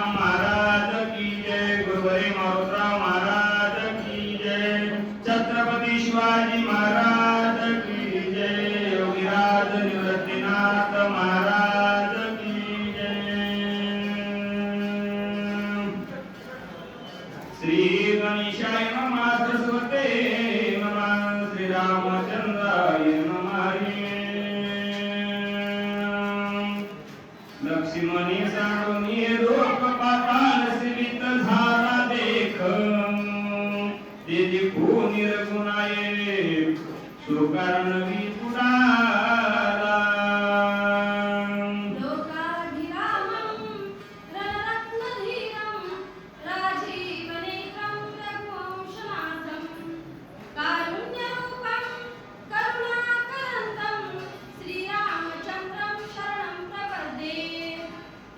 तुकाराम महाराज की जय. गुरुवरे मारुतराव महाराज की जय. छत्रपती शिवाजी महाराज की जय. योगीराज निवृत्तीनाथ महाराज की जय. श्री गणेशाय नमः. सरस्वते नमः. श्री रामचंद्राय नमः. लक्ष्मणी साडूनी रोप पाताल सिलित झाला देख. तेजी खून निर्गुणाये सुकारणवी पुराला. लोकाभिरामं रणरत्नधीरं राजीवनेत्रं रघुवंशनाथं कारुण्यरूपं करुणाकरन्तं श्रीरामचन्द्रं शरणं प्रपद्ये.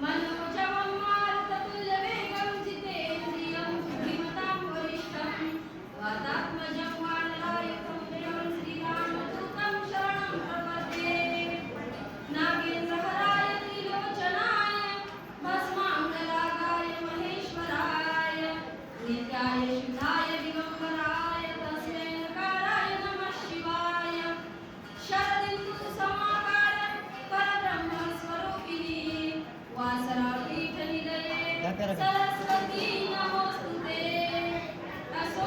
मनोजवं मारुततुल्यवेगं जितेन्द्रियं बुद्धिमतां वरिष्ठं वातात्मजं वानरायकं प्रियं श्रीरामदूतं शरणं प्रपद्ये. नागेन्द्रहराय त्रिलोचनाय भस्माङ्गरागाय महेश्वराय नित्याय शुद्धाय दिगम्बराय तस्मै नकाराय नमः शिवाय. शरदिन्दुसमाकार परब्रह्मस्वरूपिणी वासरापीठनिलये सरस्वती नमोस्तुते. असो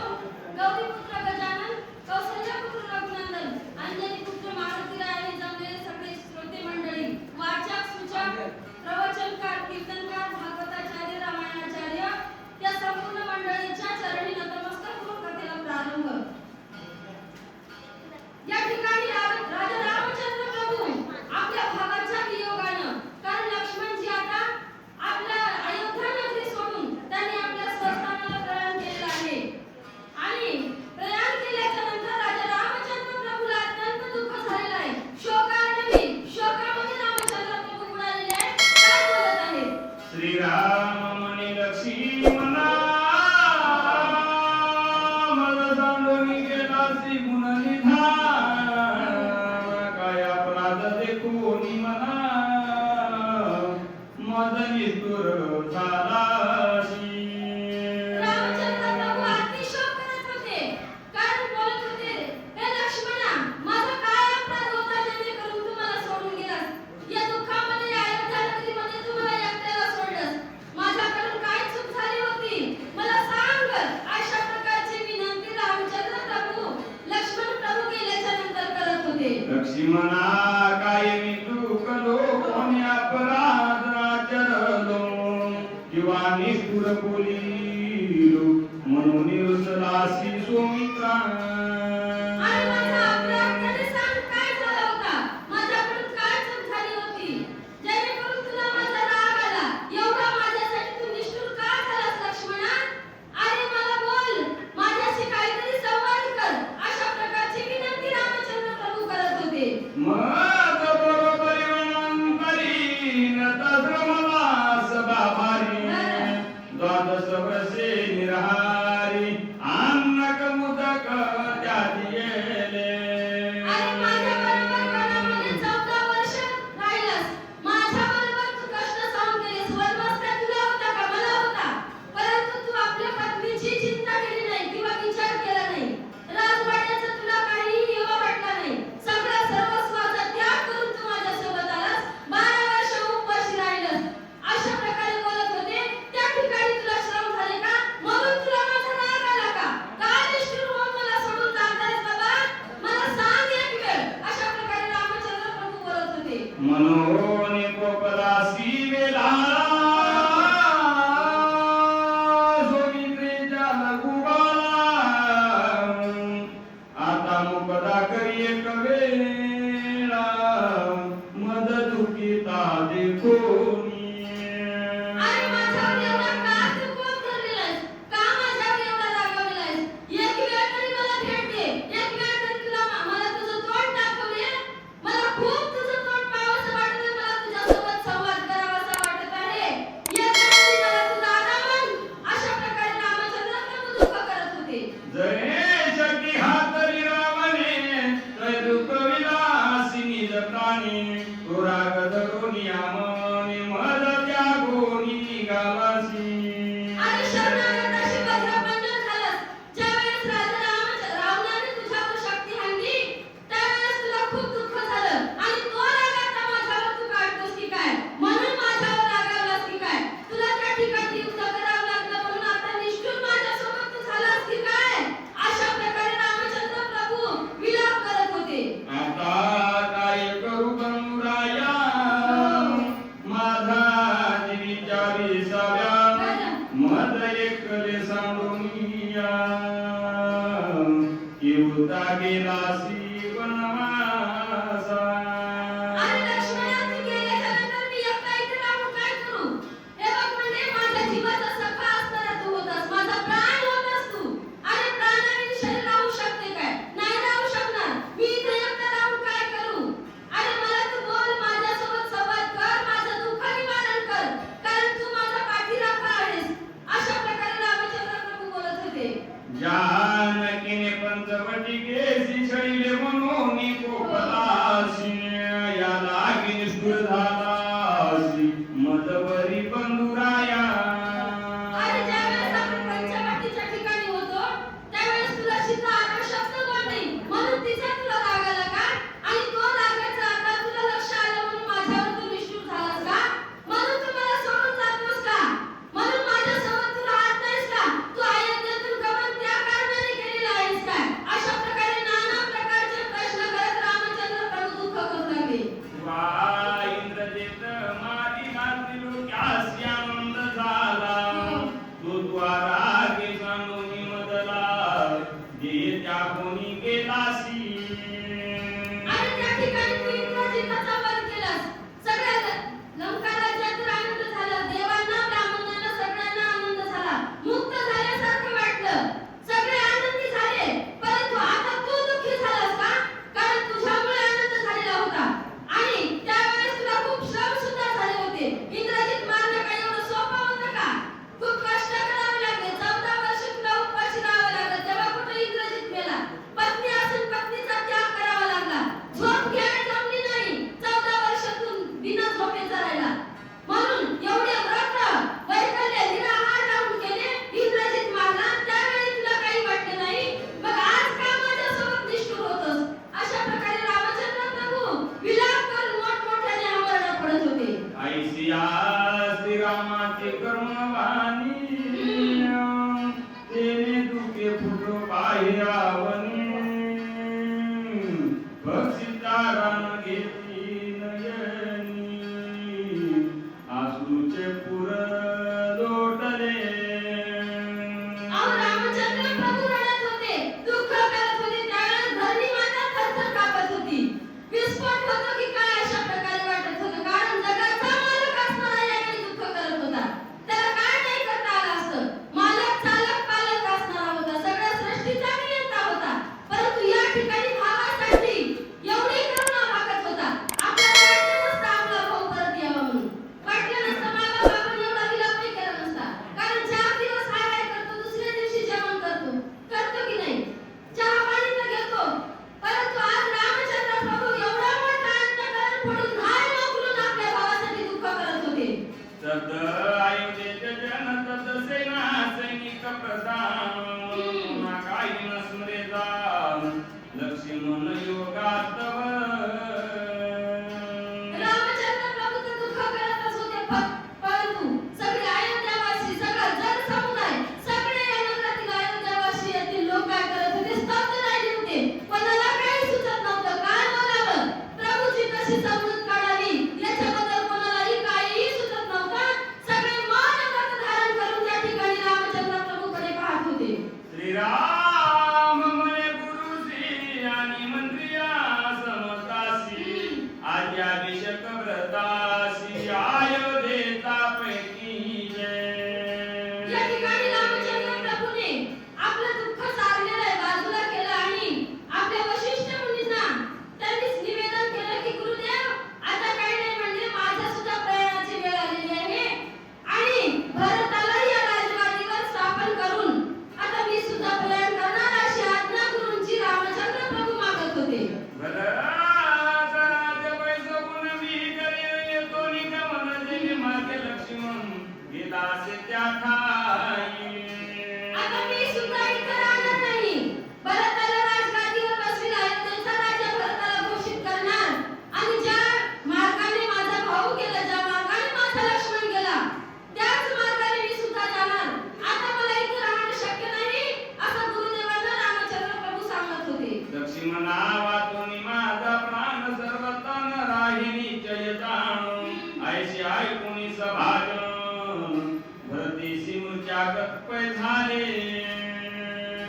गौरीपुत्र गजानन, कौसल्यपुत्र रघुनंदन, अंजनीपुत्र मारुतीरायाने जमलेले सगळे श्रोते मंडळी, वाचक सूचक प्रवचनकार कीर्तनकार भागवताचार्य रामायणाचार्य या संपूर्ण मंडळींच्या चरणी नतमस्तक होऊन कथेला प्रारंभ. या ठिकाणी राजा रामचंद्र प्रभू आपल्या भावाच्या वियोगानं, कारण लक्ष्मणजी आता आपल्या अयोध्या नगरी सोडून त्यांनी आपल्या स्वस्थानाला प्रयाण केलेलं आहे. आणि प्रयाण केल्याच्या नंतर राजा रामचंद्र प्रभूला अत्यंत दुःख झालेलं आहे. शोकामध्ये रामचंद्र प्रभू बुडालेले आहेत. काय बोलत आहेत? श्रीराम म्हणे लक्ष्मणा मला सांडून गेलासी गुणनिधान. काय अपराध देखून म्हणा माझा निष्ठुर झालासी. रामचंद्र प्रभू अति शोक करत होते. कारण बोलत होते, हे लक्ष्मणा, माझा काय अपराध होता जेणेकरून तू मला सोडून गेलास? या दुःखामध्ये, या अयोध्या नगरीमध्ये तू मला एकट्याला सोडलंस. माझ्याकडून काय चूक झाली होती? मला सांग. अशा प्रकारची विनंती रामचंद्र प्रभू लक्ष्मण प्रभू गेल्याच्या नंतर करत होते. लक्ष्मणा काय मी चुकलो, कोणी अपराध आचरलो किंवा निष्ठुर बोलिलो म्हणून रुसलासी सुमित्रा. आणि माझा अपराध तरी सांग, काय झाला होता? माझ्याकडून काय चूक झाली होती जेणेकरून तुला माझा राग आला? एवढा माझ्यासाठी तू निष्ठुर का झालास लक्ष्मणा? अरे मला बोल, माझ्याशी काहीतरी संवाद कर. अशा प्रकारची विनंती रामचंद्र प्रभू करत होते. मग बरोबरी वर्णन करीन तसं मला सभाभारी. द्वादश वर्षे निरहारी अन्नक मुदक एकले सांडोनिया येऊता गेलासी वनवासा. अरे लक्ष्मणा, तू गेल्यानंतर मी एकटा इथे राहून काय करू? हे बघ, म्हणजे माझ्या जीवाचा सखा असणारा तू होतास, माझा प्राण होतास तू. अरे प्राणाने शरीर राहू शकते काय? नाही राहू शकणार. मी इथे एकटा राहून काय करू? अरे मला तू बोल, माझ्यासोबत संवाद कर, माझं दुःख निवारण कर, कारण तू माझा पाठीराखा आहेस. अशा प्रकारे रामचंद्र प्रभू बोलत होते. जानकीने पंचवटी केसी छळीले म्हणून कोपलासी या लागी निष्ठुर झालासी मदवरी बंधुराया. अरे ज्यावेळेस आपण पंचवटीच्या ठिकाणी होतो त्यावेळेस तुला सीता अपशब्द बोलली म्हणून तिचा तुला राग आला का? आणि तो रागाचा आता तुला लक्ष आलं म्हणून माझ्यावर तू निष्ठुर झालास का? म्हणून तू मला सोडून जातोस का? म्हणून माझ्यासोबत तू राहत नाहीस का? तू अयोध्येतून गमन त्या कारणाने केलेलं आहेस काय? अशा प्रकारे नाना प्रकारचे प्रश्न करत रामचंद्र प्रभू दुःख करू लागले. वा इंद्रजित माती घातली लोक्यासी आनंद झाला तो द्वारा गे सांडोनी मदला जे त्या कोणी गेलासी. आणि त्या ठिकाणी तू इंद्रजिताचा वध केलास. सगळ्या लंका राज्यात आनंद झाला. देवांना, ब्राह्मणांना सगळ्यांना आनंद झाला. मुक्त झाल्यासारखं वाटलं. सगळे आनंदी झाले. परंतु आता तू दुःखी झालास का? कारण तुझ्यामुळे आनंद झालेला होता. आणि त्यावेळेस तुला खूप श्रम सुद्धा झाले होते. इंद्रजित मारणं काही एवढं सोपं होतं का? खूप कष्ट करावे लागले. 14 वर्ष तुला उपाशी राहावं लागलं. तेव्हा कुठे इंद्रजित मेला? पत्नी असून पत्नीचा त्याग करावा लागला. झोप घ्यायला जमली नाही. 14 वर्षातून बिना झोपेचा राहिला. म्हणून एवढे व्रत, वैकल्य, निराहार राहून केले. इंद्रजित मारला. त्यावेळी तुला काही वाटलं नाही. मग आज का माझ्यासोबत निष्ठुर होतोस? अशा प्रकारे रामचंद्र प्रभू विलाप करून मोठमोठ्याने आमरणात पडत होते. ऐसिया श्रीरामाचे कर्मवाणी तेने दुखे फुटो बाहेरावनी भक्षिता रान घेतली नयनी आसुचे पुर लोटले. अहो, रामचंद्र प्रभू रडत होते, दुःख करत होते. त्यावेळेस धरणी माता थरथर कापत होती. विस्फोट होतो की काय अशा प्रकारे वाटत होतं. कारण जगाचा मालक असणारा यावेळी दुःख करत होता. त्याला काय नाही करता आलं असतं. मालक, चालक, पालक असणारा होता. सगळ्या सृष्टीचा नियंता होता. परंतु या ठिकाणी भावासाठी एवढी करुणा भागत होता. आपल्याला वाटलं नसतं आपला भाऊ परत यावा म्हणून. वाटलं नसतं मालक आपण एवढा विलाप नाही केला नसता. कारण 4 दिवस हाय हाय करतो, दुसऱ्या दिवशी जेवण करतो की नाही? चहा पाणी तर घेतो. परंतु आज रामचंद्र प्रभू एवढा मोठा अंतःकरण फोडून घाय मोकलून आपल्या भावासाठी दुःख करत होते. तद अयोध्येचे जन तद सेना सैनिक प्रधान काही न स्मरेता लक्ष्मण योगातव. रामचंद्र प्रभू तर दुःख करतच होते. परंतु सगळे अयोध्यावासी, सगळा जन समुदाय, सगळे या नगरातील अयोध्यावासी येथील लोक काय करत होते? स्तब्ध राहिले होते. कोणाला काही सुचत नव्हतं. काय बोलावं? प्रभूची कशी समजूत काढावी याच्याबद्दल कोणालाही काहीही सुचत नव्हतं. सगळे मौन व्रत धारण करून त्या ठिकाणी रामचंद्र प्रभूकडे पाहत होते. श्रीराम म्हणे गुरुजी आणि मंत्रिया समतासी आज्ञाभिषेक व्रतासी अयोध्येचा पैकी जय. या ठिकाणी रामचंद्र प्रभूने आपलं दुःख सारलेलं आहे, बाजूला केलं आणि आपल्या वशिष्ठ मुनींना त्यांनीच निवेदन केलं की गुरुदेव, आता काही नाही, म्हणजे माझ्या सुद्धा प्रयाणाची वेळ आलेली आहे आणि भरताला या राजगादीवर स्थापन करून आता मी सुद्धा प्रयाण करणार अशी आज्ञा गुरूंची रामचंद्र प्रभू मागत होते. आता मी सुद्धा इथं राहणार नाही. भरताला राजगादीवर बसविला आहे, त्यांचा राजा भरताला घोषित करणार आणि ज्या मार्गाने माझा भाऊ गेला, ज्या मार्गाने माझा लक्ष्मण गेला, त्याच मार्गाने मी सुद्धा जाणार. आता मला इथं राहणं शक्य नाही असं गुरुदेवांना रामचंद्र प्रभू सांगत होते. लक्ष्मणा वाचून माझा प्राण सर्वतन राहिनी जय जाणू ऐशी ऐकून सभाजन भरतीसी तुमच्या गतपय झाले.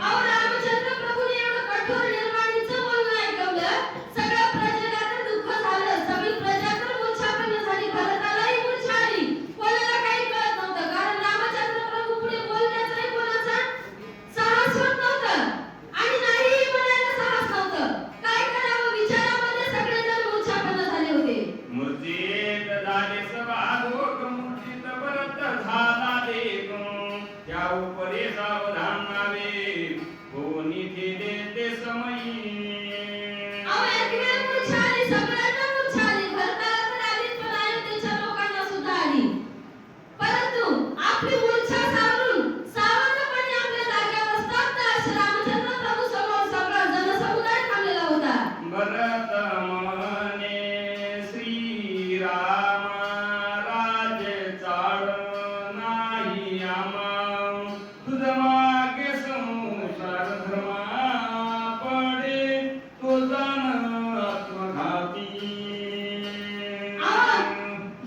अहो रामचंद्र प्रभूने एवढं कठोर निर्वाणीचं बोलणं ऐकवलं. सगळ्या प्रजेला तर दुःख झालं. सगळी प्रजा तर मूर्छापन्न झाली. भरतालाही मूर्छा आली. कोणाला काही कळत नव्हतं. कारण रामचंद्र प्रभू पुढे बोलण्याचाही कोणाचा साहस होत नव्हतं. आणि नाही म्हणायला साहस नव्हतं. काय करावं विचारामध्ये सगळेजण मूर्छापन्न झाले होते. मूर्छित झाले सभालोक, मूर्छित भरत झाला देव. त्या उपरे सावधान नावे, कोणी केले ते समयी. अहो एक वेळ मूर्छा आली. सगळ्यांना मूर्छा आली. भरताला तर आलीच पण अयोध्येच्या लोकांना सुद्धा आली. परंतु आपली मूर्छा सावरून सावधपणे आपल्या जागेवर स्तब्ध असे रामचंद्र प्रभू समोर सगळा जनसमुदाय थांबलेला होता. भरत म्हणे श्रीराम, राज्य चाळ नाही आम्हा. तुझ मागे संसार धर्मा पडे, तो जाण आत्मघाती.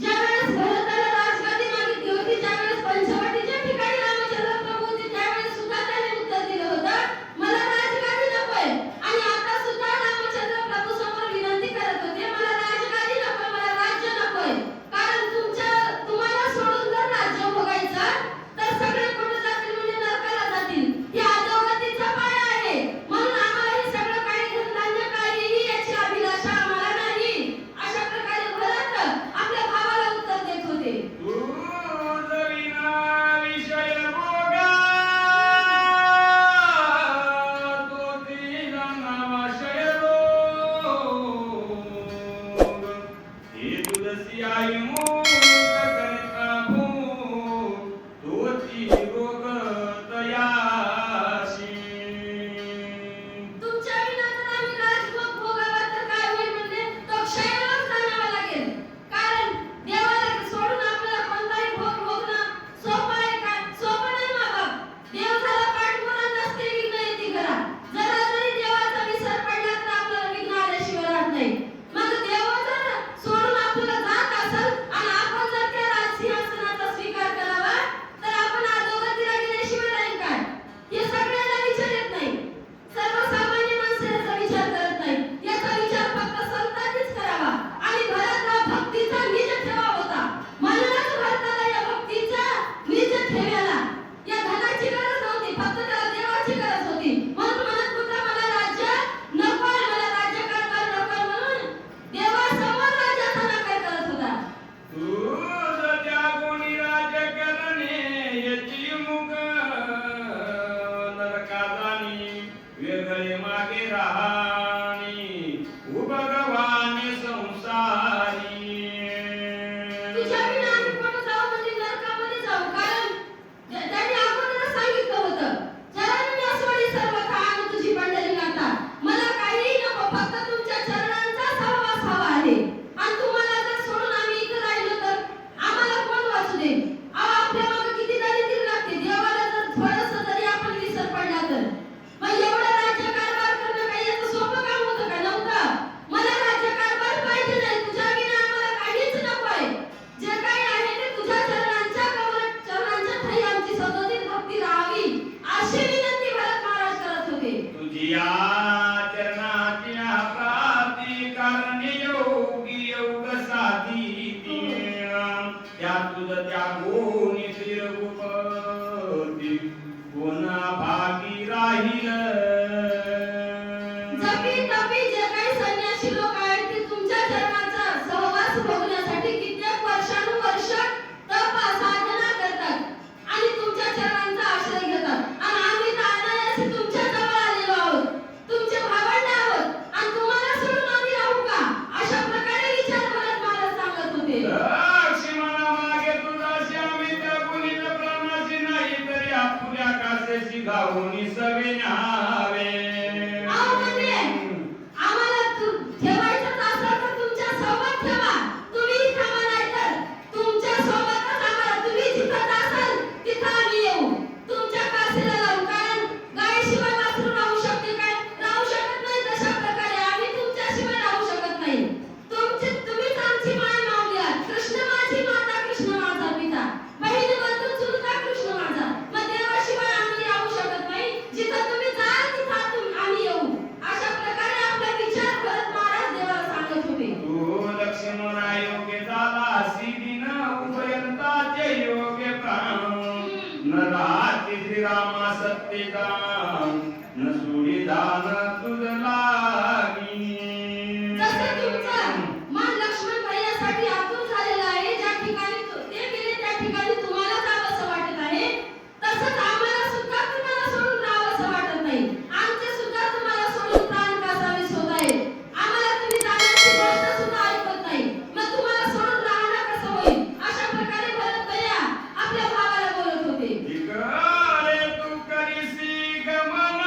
ज्यावेळेस भरताला राजगादी मागितली होती, ज्यावेळेस पंचवटीच्या ठिकाणी रामचंद्र प्रभू होते, त्यावेळेस सुद्धा त्याने उत्तर दिलं होतं, मला राजगादी नकोय. आणि आता सुद्धा रामचंद्र प्रभू समोर विनंती करत होते, मला राजगादी नकोय, मला राज्य नकोय. कारण तुम्हाला सोडून जर राज्य भोगायचं तर सगळे कुठे जातील म्हणजे नरकाला जातील. ही अधोगतीचा पाया आहे. म्हणून आम्हाला हे सगळं काही धनधान्य काहीही याची अभिलाषा आम्हाला नाही. अशा प्रकारे भरत आपल्या भावाला उत्तर देत होते. तुझ विना विषय भोगा, तो तिला नावाशय रोग. हे तुलसी आई मूक करिता भूक, तोची रोग तयाशी. तुमच्या विना जर आम्ही राजभोग भोगावा तर काय होईल म्हणजे तो क्षयरोग जाणावा लागेल. कारण देवाला सोडून आपल्याला कोणताही भोग भोगणं सोपं आहे का? सोपं नाही बाबा. देव झाला पाठपुराण नसते विघ्न येते घरात. जरा जरी देवाचा विसर पडला तर आपल्याला विघ्न आल्याशिवाय राहत नाही. मग देव जर सोडून आपल्याला जात असेल आणि आपण जर त्या राजसिंहासनाचा स्वीकार करावा तर आपण अधोगतीला गेल्याशिवाय राहील काय? हे सगळ्याला विचार येत नाही. सर्वसामान्य माणसं याचा विचार करत नाही. याचा विचार फक्त संतांनीच करावा. आणि भरत हा भक्तीचा निज ठेवा होता. म्हणूनच भरताला या भक्तीचा निज ठेव्याला या धनाची गरज नव्हती. फक्त त्याला देवाची गरज होती. म्हणून म्हणत होता मला राज्य नकोय, मला राज्यकारभार नकोय. म्हणून देवासमोर राज्याचा नकार करत होता. तुझ त्या गुणी राज्य करणे, याची मुग नरका जाणी. वेगळे मागे राहाणी, उभगवाने संसारी. तुझ्या विना आम्ही कोण जाऊ म्हणजे नरकामध्ये जाऊ. कारण त्यांनी अगोदरच सांगितलं होतं, चरणास्वरी सर्वथा आणि तुझी पंढरी नाथा. मला काहीही नको, फक्त तुमच्या चरणांचा सहवास हवा आहे. आणि तुम्हाला जर सोडून आम्ही इथं राहिलो तर आम्हाला कोण वाचू देईल? अहो आपल्या मागे किती दरिद्री लागते. देवाला जर थोडंसं जरी आपण विसर पडला तर मग एवढं राज्यकारभार करणं काही याचं सोपं काम होतं का? नव्हतं. मला राज्यकारभार पाहिजे नाही. तुझ्या विना आम्हाला काहीच नकोय. जे काही आहे ते तुझ्या चरणांच्या कमळात चरणांच्या ठाई आमची सतोदित भक्ती राहावी अशी विनंती भरत महाराज करत होते. तुझी या चरणाची प्राप्ती करणे योगी योग साधी. त्या तुझ त्या गुणी फिरगुपती, कोणा भागी राहील. जपी तपी जे काही संन्यासी लोक आहेत ते तुमच्या चरणाचा सहवास भोगण्यासाठी कित्येक वर्षानुवर्ष तप साधना करतात आणि तुमच्या चरणांचा आश्रय घेतात. आणि आम्ही तर अनायासे तुमच्या जवळ आलेलो आहोत. तुमचे भावंड आहोत आणि तुम्हाला सोडून आम्ही राहू का? अशा प्रकारे विचार भरत महाराज सांगत होते. लक्ष्मणा मागे तुझाशी आम्ही त्या गुणीला प्राणाशी नाही, तरी आपुल्या कासेशी गावून सवे न्यावे. अहो म्हणजे आम्हाला ठेवायचं असेल तर तुमच्या सोबत ठेवा. तुम्ही थांबा नाही तर तुमच्या सोबतच आम्हाला, तुम्ही जिथं जासाल तिथं आम्ही येऊ तुमच्या कासेला लावू. कारण गायीशिवाय वासरू राहू शकते काय? राहू शकत नाही. तशा प्रकारे आम्ही तुमच्याशिवाय राहू शकत नाही. तुम्हीच आमची माय माऊली आहात. कृष्ण माझी माता, कृष्ण माझा पिता. बहीण बंधू चुलता कृष्ण माझा. न राहती रामा सत्तेचा न सुडी दान तुझ लागी जसं तुमचं मन लक्ष्मण भैयासाठी आतुर झालेलं आहे, ज्या ठिकाणी ते गेले त्या ठिकाणी तुम्हाला जावंसं वाटत आहे, तसंच आम्हाला सुद्धा तुम्हाला सोडून राहावंसं वाटत नाही. आमचे सुद्धा तुम्हाला सोडून प्राण कासावीस होत आहे. आम्हाला तुम्ही जाण्याची गोष्ट सुद्धा ऐकत नाही. मग तुम्हाला सोडून राहणं कसं होईल? अशा प्रकारे भरत भैया आपल्या भावाला बोलत होते. इकडे तू करीसी गमन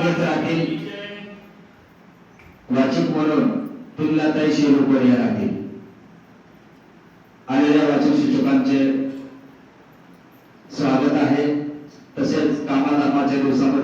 घेत राहतील. वाचिक म्हणून तुलनाताई शिरोडकर या राहतील. आलेल्या वाचक शिक्षकांचे स्वागत आहे. तसेच कामाधामाच्या दिवसामध्ये